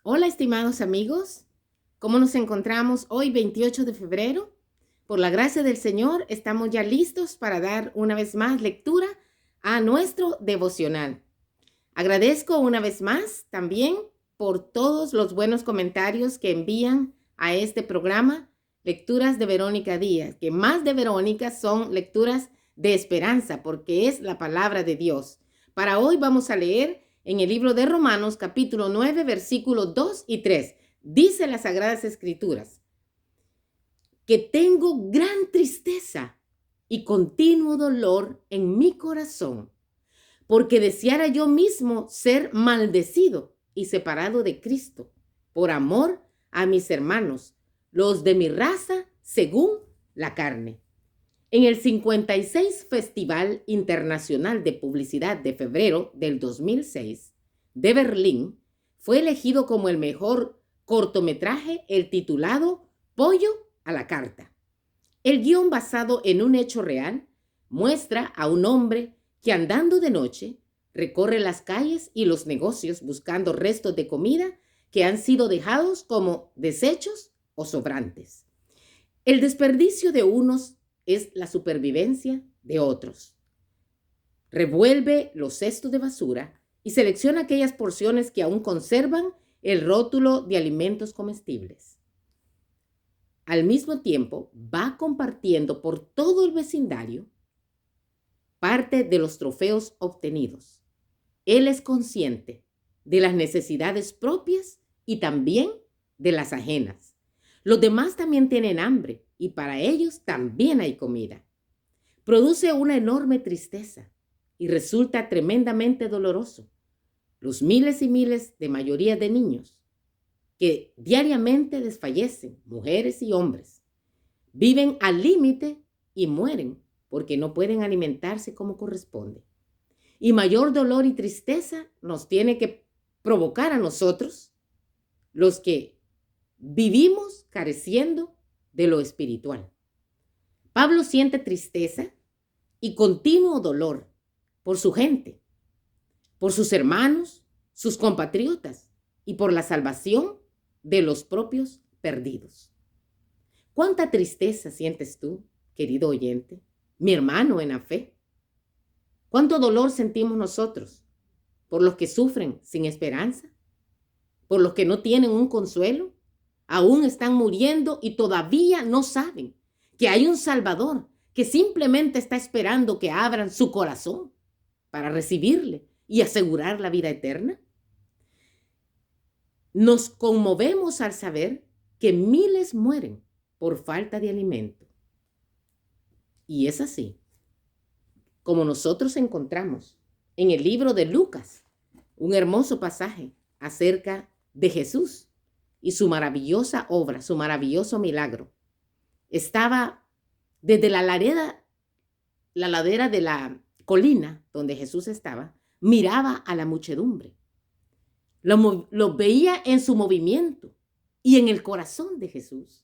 Hola, estimados amigos. ¿Cómo nos encontramos hoy, 28 de febrero? Por la gracia del Señor, estamos ya listos para dar una vez más lectura a nuestro devocional. Agradezco una vez más también por todos los buenos comentarios que envían a este programa, Lecturas de Verónica Díaz, que más de Verónica son lecturas de esperanza, porque es la palabra de Dios. Para hoy vamos a leer en el libro de Romanos, capítulo 9, versículos 2 y 3. Dice las Sagradas Escrituras, que tengo gran tristeza y continuo dolor en mi corazón, porque deseara yo mismo ser maldecido y separado de Cristo, por amor a mis hermanos, los de mi raza según la carne. En el 56 Festival Internacional de Publicidad de febrero del 2006 de Berlín, fue elegido como el mejor cortometraje el titulado Pollo a la Carta. El guión, basado en un hecho real, muestra a un hombre que, andando de noche, recorre las calles y los negocios buscando restos de comida que han sido dejados como desechos o sobrantes. El desperdicio de unos es la supervivencia de otros. Revuelve los cestos de basura y selecciona aquellas porciones que aún conservan el rótulo de alimentos comestibles. Al mismo tiempo, va compartiendo por todo el vecindario parte de los trofeos obtenidos. Él es consciente de las necesidades propias y también de las ajenas. Los demás también tienen hambre y para ellos también hay comida. Produce una enorme tristeza y resulta tremendamente doloroso. Los miles y miles de mayoría de niños que diariamente desfallecen, mujeres y hombres, viven al límite y mueren porque no pueden alimentarse como corresponde. Y mayor dolor y tristeza nos tiene que provocar a nosotros, los que vivimos careciendo de lo espiritual. Pablo siente tristeza y continuo dolor por su gente, por sus hermanos, sus compatriotas y por la salvación de los propios perdidos. ¿Cuánta tristeza sientes tú, querido oyente, mi hermano en la fe? ¿Cuánto dolor sentimos nosotros por los que sufren sin esperanza? ¿Por los que no tienen un consuelo? Aún están muriendo y todavía no saben que hay un Salvador que simplemente está esperando que abran su corazón para recibirle y asegurar la vida eterna. Nos conmovemos al saber que miles mueren por falta de alimento. Y es así como nosotros encontramos en el libro de Lucas un hermoso pasaje acerca de Jesús y su maravillosa obra, su maravilloso milagro. Estaba desde la ladera de la colina donde Jesús estaba, miraba a la muchedumbre. Lo veía en su movimiento y en el corazón de Jesús.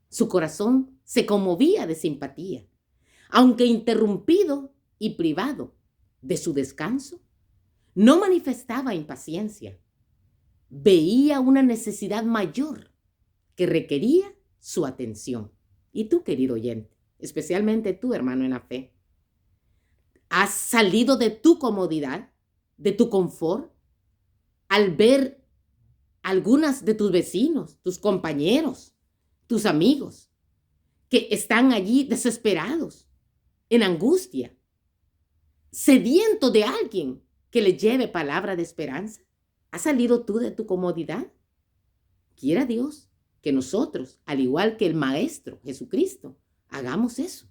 Su corazón se conmovía de simpatía, aunque interrumpido y privado de su descanso, no manifestaba impaciencia. Veía una necesidad mayor que requería su atención. Y tú, querido oyente, especialmente tú, hermano en la fe, ¿has salido de tu comodidad, de tu confort, al ver algunas de tus vecinos, tus compañeros, tus amigos, que están allí desesperados, en angustia, sedientos de alguien que les lleve palabra de esperanza? ¿Has salido tú de tu comodidad? Quiera Dios que nosotros, al igual que el Maestro Jesucristo, hagamos eso.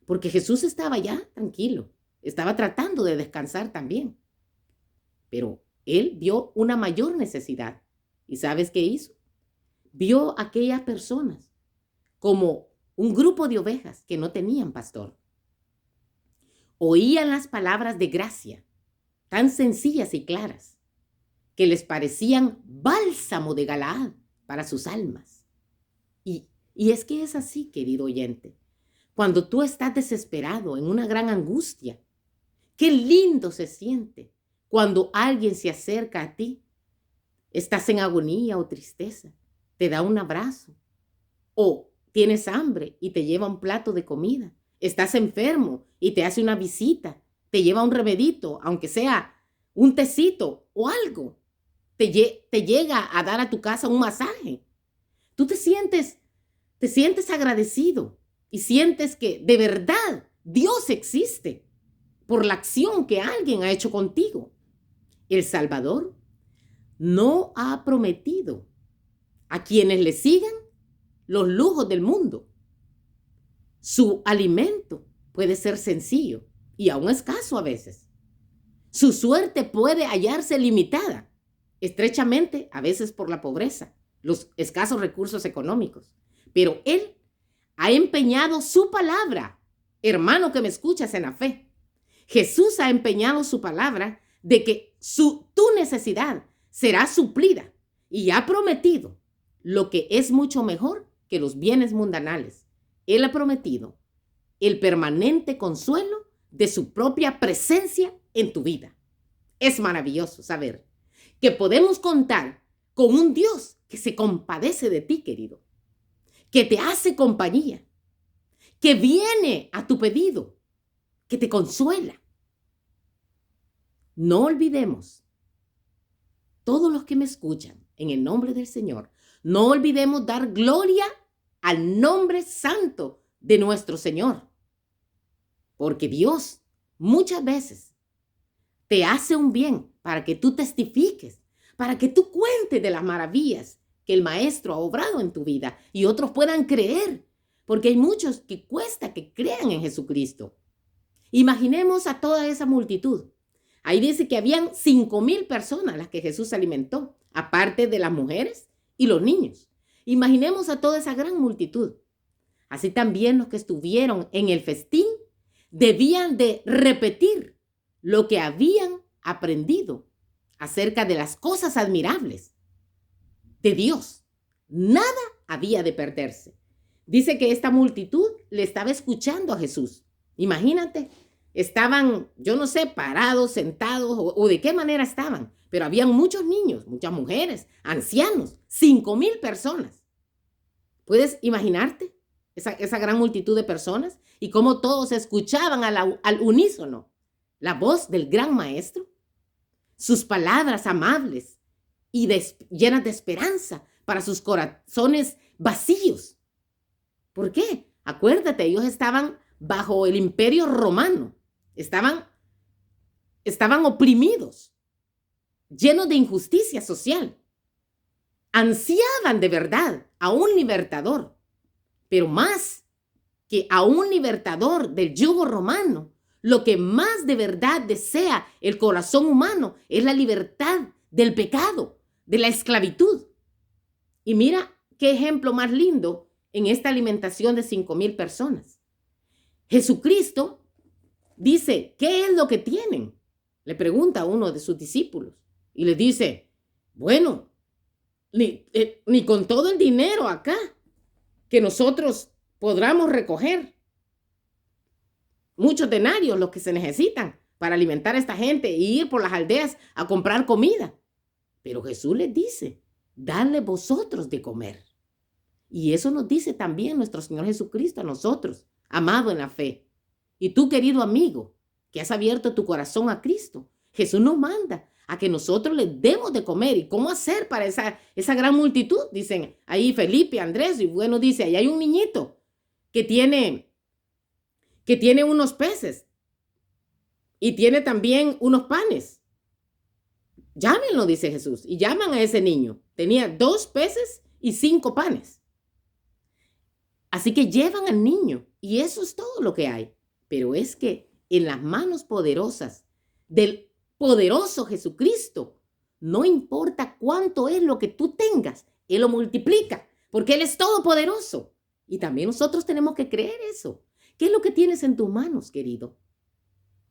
Porque Jesús estaba ya tranquilo, estaba tratando de descansar también. Pero él vio una mayor necesidad. ¿Y sabes qué hizo? Vio a aquellas personas como un grupo de ovejas que no tenían pastor. Oían las palabras de gracia, tan sencillas y claras, que les parecían bálsamo de Galaad para sus almas. Y es que es así, querido oyente. Cuando tú estás desesperado, en una gran angustia, qué lindo se siente cuando alguien se acerca a ti estás en agonía o tristeza, te da un abrazo. O tienes hambre y te lleva un plato de comida. Estás enfermo y te hace una visita, te lleva un remedito, aunque sea un tecito o algo. Te llega a dar a tu casa un masaje. Tú te sientes agradecido y sientes que de verdad Dios existe por la acción que alguien ha hecho contigo. El Salvador no ha prometido a quienes le sigan los lujos del mundo. Su alimento puede ser sencillo y aún escaso a veces. Su suerte puede hallarse limitada, estrechamente a veces por la pobreza, los escasos recursos económicos. Pero Él ha empeñado su palabra, hermano que me escuchas en la fe. Jesús ha empeñado su palabra de que tu necesidad será suplida y ha prometido lo que es mucho mejor que los bienes mundanales. Él ha prometido el permanente consuelo de su propia presencia en tu vida. Es maravilloso saber que podemos contar con un Dios que se compadece de ti, querido, que te hace compañía, que viene a tu pedido, que te consuela. No olvidemos, todos los que me escuchan, en el nombre del Señor, no olvidemos dar gloria al nombre santo de nuestro Señor. Porque Dios muchas veces te hace un bien para que tú testifiques, para que tú cuentes de las maravillas que el Maestro ha obrado en tu vida y otros puedan creer, porque hay muchos que cuesta que crean en Jesucristo. Imaginemos a toda esa multitud. Ahí dice que habían 5,000 personas las que Jesús alimentó, aparte de las mujeres y los niños. Imaginemos a toda esa gran multitud. Así también los que estuvieron en el festín debían de repetir lo que habían aprendido acerca de las cosas admirables de Dios. Nada había de perderse. Dice que esta multitud le estaba escuchando a Jesús. Imagínate, estaban, yo no sé, parados, sentados o de qué manera estaban, pero habían muchos niños, muchas mujeres, ancianos, 5,000 personas. ¿Puedes imaginarte esa gran multitud de personas y cómo todos escuchaban al unísono la voz del gran maestro? Sus palabras amables y llenas de esperanza para sus corazones vacíos. ¿Por qué? Acuérdate, ellos estaban bajo el imperio romano. Estaban oprimidos, llenos de injusticia social. Ansiaban de verdad a un libertador, pero más que a un libertador del yugo romano, lo que más de verdad desea el corazón humano es la libertad del pecado, de la esclavitud. Y mira qué ejemplo más lindo en esta alimentación de 5,000 personas. Jesucristo dice, ¿qué es lo que tienen? Le pregunta a uno de sus discípulos y le dice, bueno, ni con todo el dinero acá que nosotros podamos recoger. Muchos denarios los que se necesitan para alimentar a esta gente e ir por las aldeas a comprar comida. Pero Jesús les dice, dadle vosotros de comer. Y eso nos dice también nuestro Señor Jesucristo a nosotros, amado en la fe. Y tú, querido amigo, que has abierto tu corazón a Cristo, Jesús nos manda a que nosotros les demos de comer. ¿Y cómo hacer para esa gran multitud? Dicen ahí Felipe, Andrés, y bueno, dice, ahí hay un niñito que tiene unos peces y tiene también unos panes. Llámenlo, dice Jesús, y llaman a ese niño. Tenía 2 peces y 5 panes. Así que llevan al niño y eso es todo lo que hay. Pero es que en las manos poderosas del poderoso Jesucristo, no importa cuánto es lo que tú tengas, Él lo multiplica porque Él es todopoderoso. Y también nosotros tenemos que creer eso. ¿Qué es lo que tienes en tus manos, querido?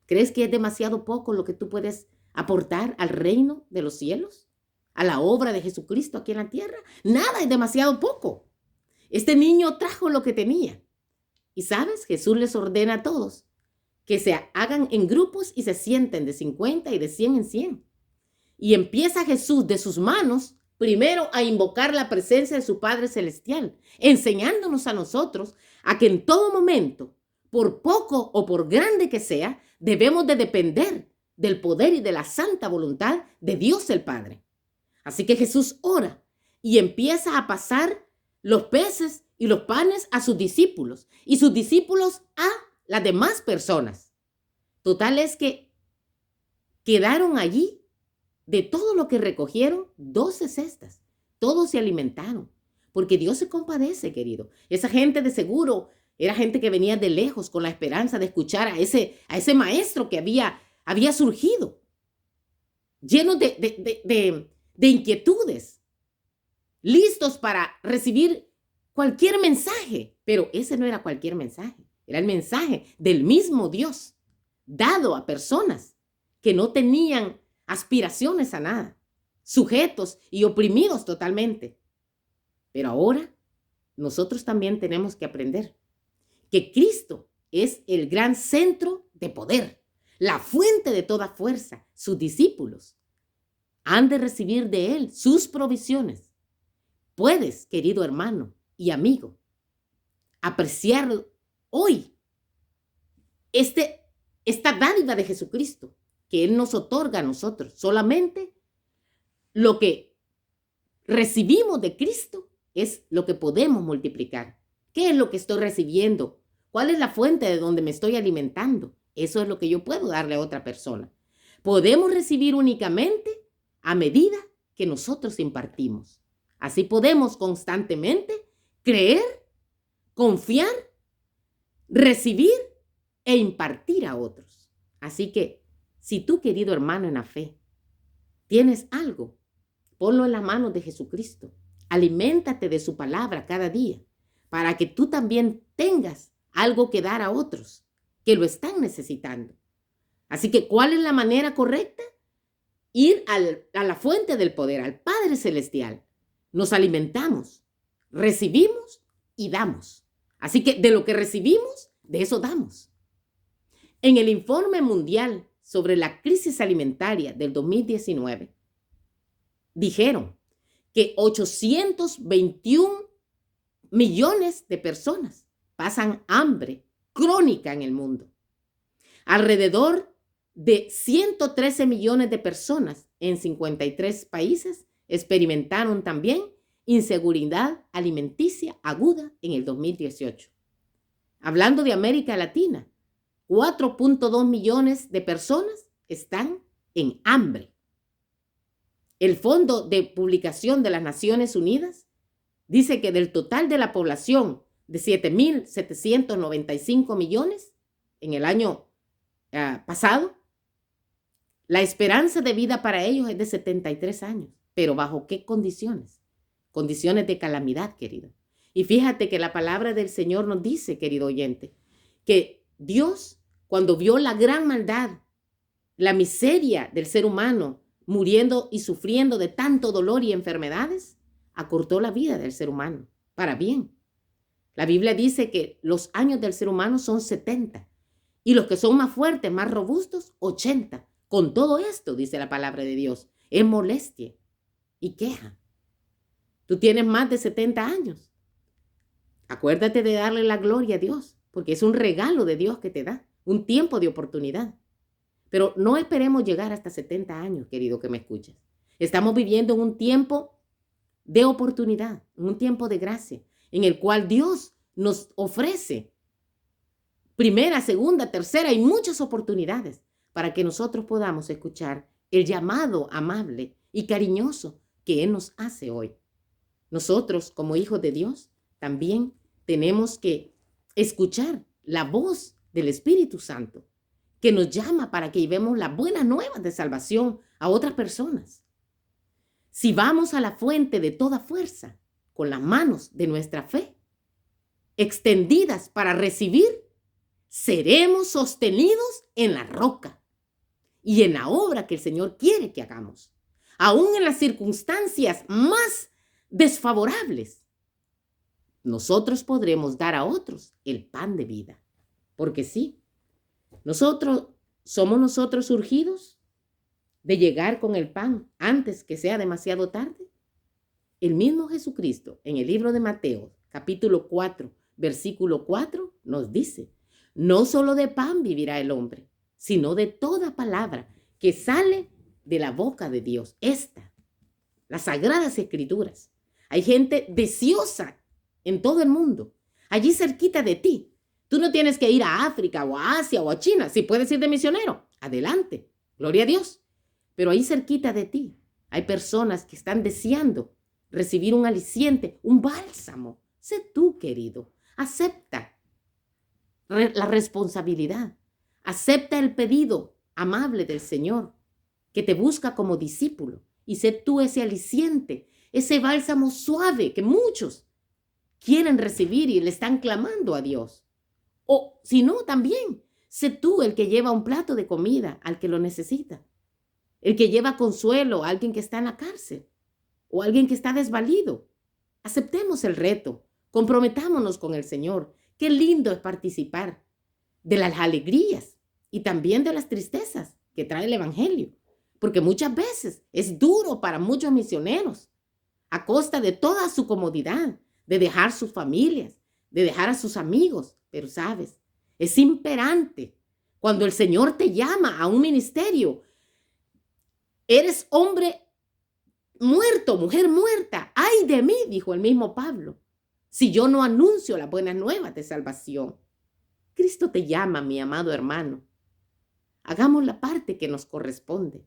¿Crees que es demasiado poco lo que tú puedes aportar al reino de los cielos? ¿A la obra de Jesucristo aquí en la tierra? Nada es demasiado poco. Este niño trajo lo que tenía. Y sabes, Jesús les ordena a todos que se hagan en grupos y se sienten de 50 y de 100 en 100. Y empieza Jesús de sus manos primero a invocar la presencia de su Padre Celestial, enseñándonos a nosotros a que en todo momento, por poco o por grande que sea, debemos de depender del poder y de la santa voluntad de Dios el Padre. Así que Jesús ora y empieza a pasar los peces y los panes a sus discípulos y sus discípulos a las demás personas. Total es que quedaron allí de todo lo que recogieron 12 cestas. Todos se alimentaron porque Dios se compadece, querido. Esa gente de seguro era gente que venía de lejos con la esperanza de escuchar a ese maestro que había surgido, lleno de inquietudes, listos para recibir cualquier mensaje. Pero ese no era cualquier mensaje, era el mensaje del mismo Dios, dado a personas que no tenían aspiraciones a nada, sujetos y oprimidos totalmente. Pero ahora nosotros también tenemos que aprender que Cristo es el gran centro de poder, la fuente de toda fuerza. Sus discípulos han de recibir de Él sus provisiones. Puedes, querido hermano y amigo, apreciar hoy esta dádiva de Jesucristo que Él nos otorga a nosotros. Solamente lo que recibimos de Cristo es lo que podemos multiplicar. ¿Qué es lo que estoy recibiendo? ¿Cuál es la fuente de donde me estoy alimentando? Eso es lo que yo puedo darle a otra persona. Podemos recibir únicamente a medida que nosotros impartimos. Así podemos constantemente creer, confiar, recibir e impartir a otros. Así que, si tú, querido hermano en la fe, tienes algo, ponlo en las manos de Jesucristo. Aliméntate de su palabra cada día para que tú también tengas algo que dar a otros que lo están necesitando. Así que, ¿cuál es la manera correcta? Ir a la fuente del poder, al Padre Celestial. Nos alimentamos, recibimos y damos. Así que de lo que recibimos, de eso damos. En el informe mundial sobre la crisis alimentaria del 2019, dijeron que 821 millones de personas pasan hambre crónica en el mundo. Alrededor de 113 millones de personas en 53 países experimentaron también inseguridad alimenticia aguda en el 2018. Hablando de América Latina, 4.2 millones de personas están en hambre. El Fondo de Publicación de las Naciones Unidas dice que del total de la población de 7.795 millones en el año pasado, la esperanza de vida para ellos es de 73 años. ¿Pero bajo qué condiciones? Condiciones de calamidad, querido. Y fíjate que la palabra del Señor nos dice, querido oyente, que Dios, cuando vio la gran maldad, la miseria del ser humano, muriendo y sufriendo de tanto dolor y enfermedades, acortó la vida del ser humano para bien. La Biblia dice que los años del ser humano son 70 y los que son más fuertes, más robustos, 80. Con todo esto, dice la palabra de Dios, es molestia y queja. Tú tienes más de 70 años. Acuérdate de darle la gloria a Dios, porque es un regalo de Dios que te da, un tiempo de oportunidad. Pero no esperemos llegar hasta 70 años, querido que me escuchas. Estamos viviendo en un tiempo de oportunidad, en un tiempo de gracia, en el cual Dios nos ofrece primera, segunda, tercera y muchas oportunidades para que nosotros podamos escuchar el llamado amable y cariñoso que Él nos hace hoy. Nosotros, como hijos de Dios, también tenemos que escuchar la voz del Espíritu Santo que nos llama para que llevemos las buenas nuevas de salvación a otras personas. Si vamos a la fuente de toda fuerza con las manos de nuestra fe extendidas para recibir, seremos sostenidos en la roca y en la obra que el Señor quiere que hagamos, aún en las circunstancias más desfavorables. Nosotros podremos dar a otros el pan de vida, porque sí, somos nosotros surgidos de llegar con el pan antes que sea demasiado tarde? El mismo Jesucristo en el libro de Mateo, capítulo 4, versículo 4, nos dice, no solo de pan vivirá el hombre, sino de toda palabra que sale de la boca de Dios. Las sagradas escrituras. Hay gente deseosa en todo el mundo, allí cerquita de ti. Tú no tienes que ir a África o a Asia o a China. Si puedes ir de misionero, adelante, gloria a Dios. Pero ahí cerquita de ti hay personas que están deseando recibir un aliciente, un bálsamo. Sé tú, querido, acepta la responsabilidad, acepta el pedido amable del Señor que te busca como discípulo y sé tú ese aliciente, ese bálsamo suave que muchos quieren recibir y le están clamando a Dios. O si no, también sé tú el que lleva un plato de comida al que lo necesita, el que lleva consuelo a alguien que está en la cárcel o alguien que está desvalido. Aceptemos el reto, comprometámonos con el Señor. Qué lindo es participar de las alegrías y también de las tristezas que trae el Evangelio, porque muchas veces es duro para muchos misioneros, a costa de toda su comodidad, de dejar sus familias, de dejar a sus amigos. Pero sabes, es imperante cuando el Señor te llama a un ministerio. Eres hombre muerto, mujer muerta. ¡Ay de mí!, dijo el mismo Pablo, si yo no anuncio las buenas nuevas de salvación. Cristo te llama, mi amado hermano. Hagamos la parte que nos corresponde.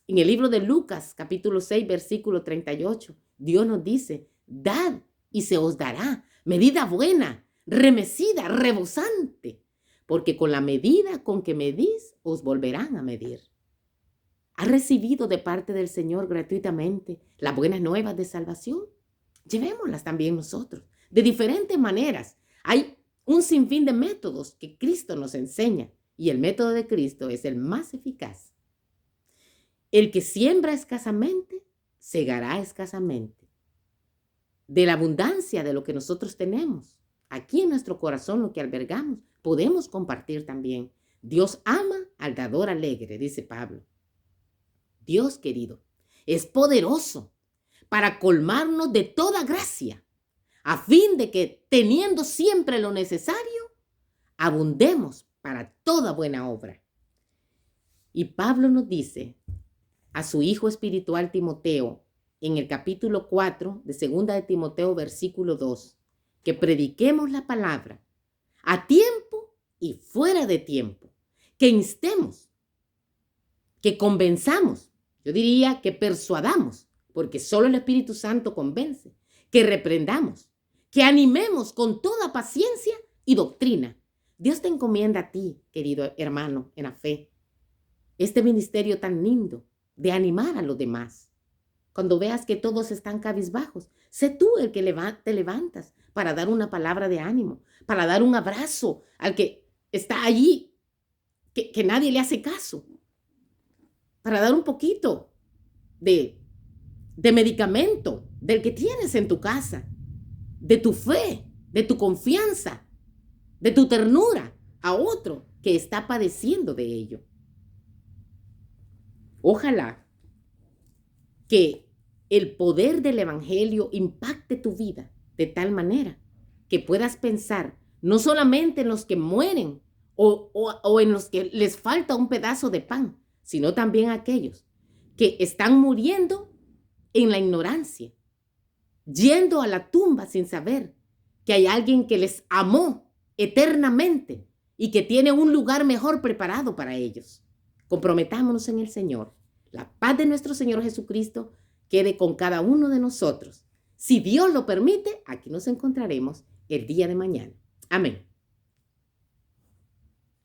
En el libro de Lucas, capítulo 6, versículo 38, Dios nos dice, dad y se os dará, medida buena, remecida, rebosante, porque con la medida con que medís, os volverán a medir. ¿Has recibido de parte del Señor gratuitamente las buenas nuevas de salvación? Llevémoslas también nosotros, de diferentes maneras. Hay un sinfín de métodos que Cristo nos enseña y el método de Cristo es el más eficaz. El que siembra escasamente, segará escasamente. De la abundancia de lo que nosotros tenemos, aquí en nuestro corazón lo que albergamos, podemos compartir también. Dios ama al dador alegre, dice Pablo. Dios, querido, es poderoso para colmarnos de toda gracia, a fin de que, teniendo siempre lo necesario, abundemos para toda buena obra. Y Pablo nos dice a su hijo espiritual Timoteo, en el capítulo 4 de 2 de Timoteo, versículo 2, que prediquemos la palabra a tiempo y fuera de tiempo, que instemos, que convenzamos, yo diría que persuadamos, porque solo el Espíritu Santo convence, que reprendamos, que animemos con toda paciencia y doctrina. Dios te encomienda a ti, querido hermano, en la fe, este ministerio tan lindo de animar a los demás. Cuando veas que todos están cabizbajos, sé tú el que te levantas para dar una palabra de ánimo, para dar un abrazo al que está allí, que nadie le hace caso, para dar un poquito de medicamento del que tienes en tu casa, de tu fe, de tu confianza, de tu ternura a otro que está padeciendo de ello. Ojalá que el poder del Evangelio impacte tu vida de tal manera que puedas pensar no solamente en los que mueren o en los que les falta un pedazo de pan, sino también aquellos que están muriendo en la ignorancia, yendo a la tumba sin saber que hay alguien que les amó eternamente y que tiene un lugar mejor preparado para ellos. Comprometámonos en el Señor. La paz de nuestro Señor Jesucristo quede con cada uno de nosotros. Si Dios lo permite, aquí nos encontraremos el día de mañana. Amén.